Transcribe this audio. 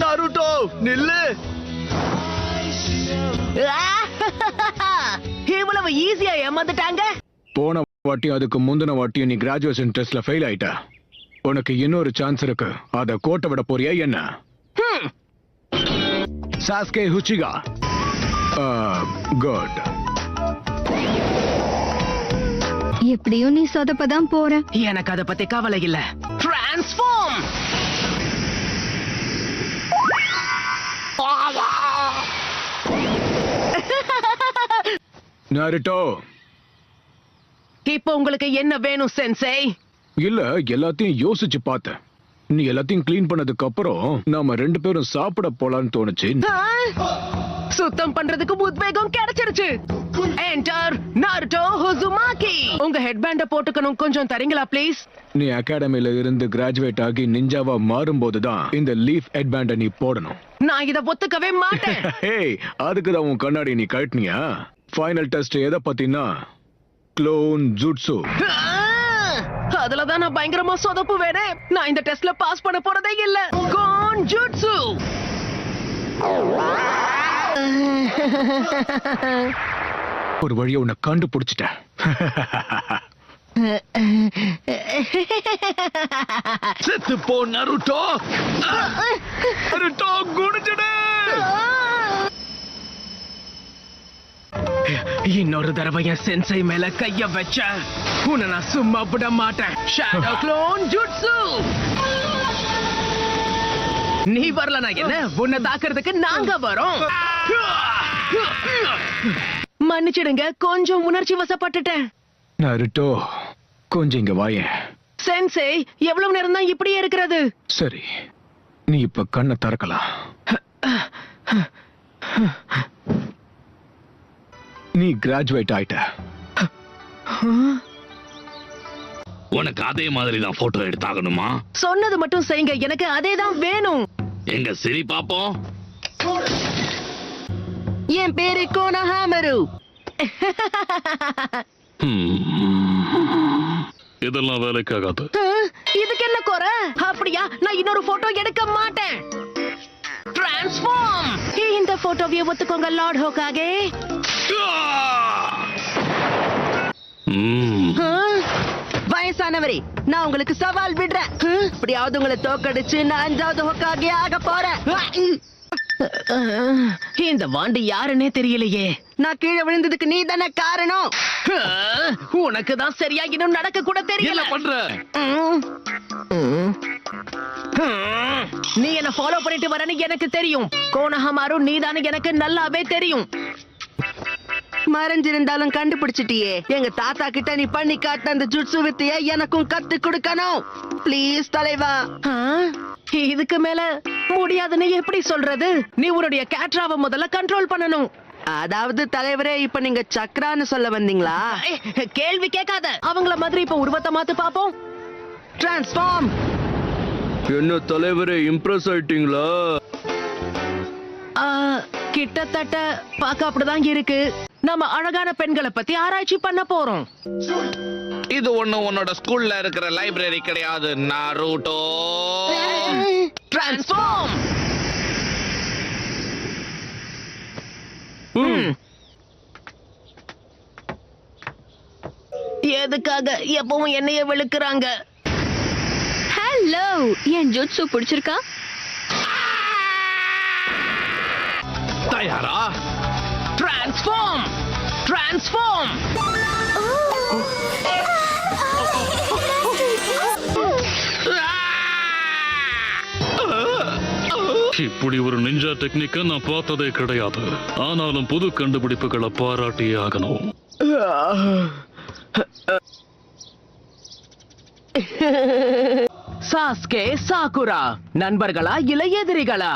நாருட்டோ நில்லு. இவ்வளவு ஈஸியா ஏமாந்துட்டாங்க. போன வாட்டியும் அதுக்கு முந்தின வாட்டியும் நீ கிராஜுவேஷன் டெஸ்ட்ல ஃபெயில் ஆயிட்ட. உனக்கு இன்னொரு சான்ஸ் இருக்கு. அத கோட்டை விட போறியா என்ன? சாஸ்கே ஹுச்சிகா. குட். எப்படியும் நீ சொதப்பதான் போற. எனக்கு அத பத்தி கவலை இல்ல. டிரான்ஸ்ஃபார்ம். நாருட்டோ, இப்போ உங்களுக்கு என்ன வேணும் சென்சே? இல்ல, எல்லாத்தையும் யோசிச்சு பார்த்தேன். நீ எல்லாத்தையும் கிளீன் பண்ணதுக்கு அப்புறம் நாம 2 பேரும் சாப்பிட போலான்னு தோணுச்சு. சுத்தம் பண்றதுக்கு உத்வேகம் கிடைச்சிருச்சு. Enter நாருட்டோ Uzumaki. உங்க ஹெட்பேண்ட போட்டுக்கணும், கொஞ்சம் தரீங்களா ப்ளீஸ்? நீ அகாடமில இருந்து கிராஜுவேட் ஆகி நிஞ்சாவா மாறும்போதுதான் இந்த லீஃப் ஹெட்பேண்ட நீ போடணும். நான் இத ஒத்துக்கவே மாட்டேன். ஹேய், அதுக்குதான் உன் கண்ணாடி நீ கழட்டினியா? ஃபைனல் டெஸ்ட் எதை பத்தினா க்ளோன் ஜுட்சு. அதுலதான் நான் பயங்கரமா சொதப்பு வேறே. நான் இந்த டெஸ்ட்ல பாஸ் பண்ண போறதே இல்ல. Clone jutsu. ஒரு வழியை உன்னை கண்டுபிடிச்சிட்டேன். செத்து போ நாருட்டோ. நாருட்டோ குடிச்சிடு. இன்னொரு தடவை என் சென்சை மேல கைய வச்ச உன்னை நான் சும்மா விட மாட்டேன். Shadow clone jutsu. நீ வரலனா என்ன? உன்னை தாக்குறதுக்கு நாங்க வரோம். மன்னிச்சிடுங்க, கொஞ்சம் உணர்ச்சி வசப்பட்டுட்டேன். நாருட்டோ, கொஞ்சம் இங்க வாயேன். சென்சே, எவ்வளவு நேரம் தான் இப்படியே இருக்கிறது? சரி, நீ இப்ப கண்ணை திறக்கலாம். நீ கிராஜுவேட் ஆயிட்ட. உனக்கு அதே மாதிரி தான் போட்டோ எடுத்தாகணுமா? சொன்னது மட்டும் செய்யுங்க, எனக்கு அதே தான் வேணும். எங்க சரி பாப்போம். என் பேரு கோனஹாமரு. இதெல்லாம் வேலைக்காகாது. இதுக்கு என்ன குறை? அப்படியா? நான் இன்னொரு போட்டோ எடுக்க மாட்டேன். டிரான்ஸ்ஃபார்ம். இந்த போட்டோவை ஒத்துக்கோங்க லார்ட் ஹோகாகே. வயசானவரே, நான் உங்களுக்கு சவால் விடுறேன். இப்படியாவது உங்களை தோக்கடிச்சு நான் 5வது ஹோகாகே ஆக போறேன். இந்த வாண்டு யாருன்னே தெரியலையே. நான் கீழே விழுந்ததுக்கு நீ தானே காரணம். உனக்கு தான் சரியா இன்னும் நடக்க கூட தெரியல. பண்ற நீ என்ன ஃபாலோ பண்ணிட்டு வரன்னு எனக்கு தெரியும். கோனஹமாரு நீதானு எனக்கு நல்லாவே தெரியும். மறைஞ்சிருந்தாலும் கண்டுபிடிச்சிட்டியே. எங்க தாத்தா கிட்ட நீ பண்ணி காட்ட அந்த ஜுட்சு வித்தைய எனக்கும் கத்து கொடுக்கணும். ப்ளீஸ் தலைவா. இதுக்கு மேல முடியாதுன்னு எப்படி சொல்றது? நீ உன்னுடைய கேட்ராவை முதல்ல கண்ட்ரோல் பண்ணணும். அதாவது தலைவரே, இப்ப நீங்க சக்ரான்னு சொல்ல வந்தீங்களா? கேள்வி கேட்காத. அவங்கள மாதிரி இப்ப உருவத்தை மாத்து பாப்போம். டிரான்ஸ்ஃபார்ம். என்ன தலைவரே, இம்ப்ரெஸ் ஆயிட்டீங்களா? கிட்டத்தட்ட பாக்க அப்படிதான் இருக்கு. நம்ம அழகான பெண்களை பத்தி ஆராய்ச்சி பண்ண போறோம். இது உன்னோட ஸ்கூல்ல இருக்கிற லைப்ரரி கிடையாது நாருட்டோ. டிரான்ஸ்ஃபார்ம். எதுக்காக எப்பவும் என்னைய வெளுக்குறாங்க? ஹலோ, என் ஜுட்சு பிடிச்சிருக்கா? தயாரா? டிரான்ஸ்ஃபார்ம். டிரான்ஸ்ஃபார்ம். இப்படி ஒரு நிஞ்சா டெக்னிக்க நான் பார்த்ததே கிடையாது. ஆனாலும் புது கண்டுபிடிப்புகளை பாராட்டியே ஆகணும். சாஸ்கே சாகுரா நண்பர்களா இல்ல எதிரிகளா?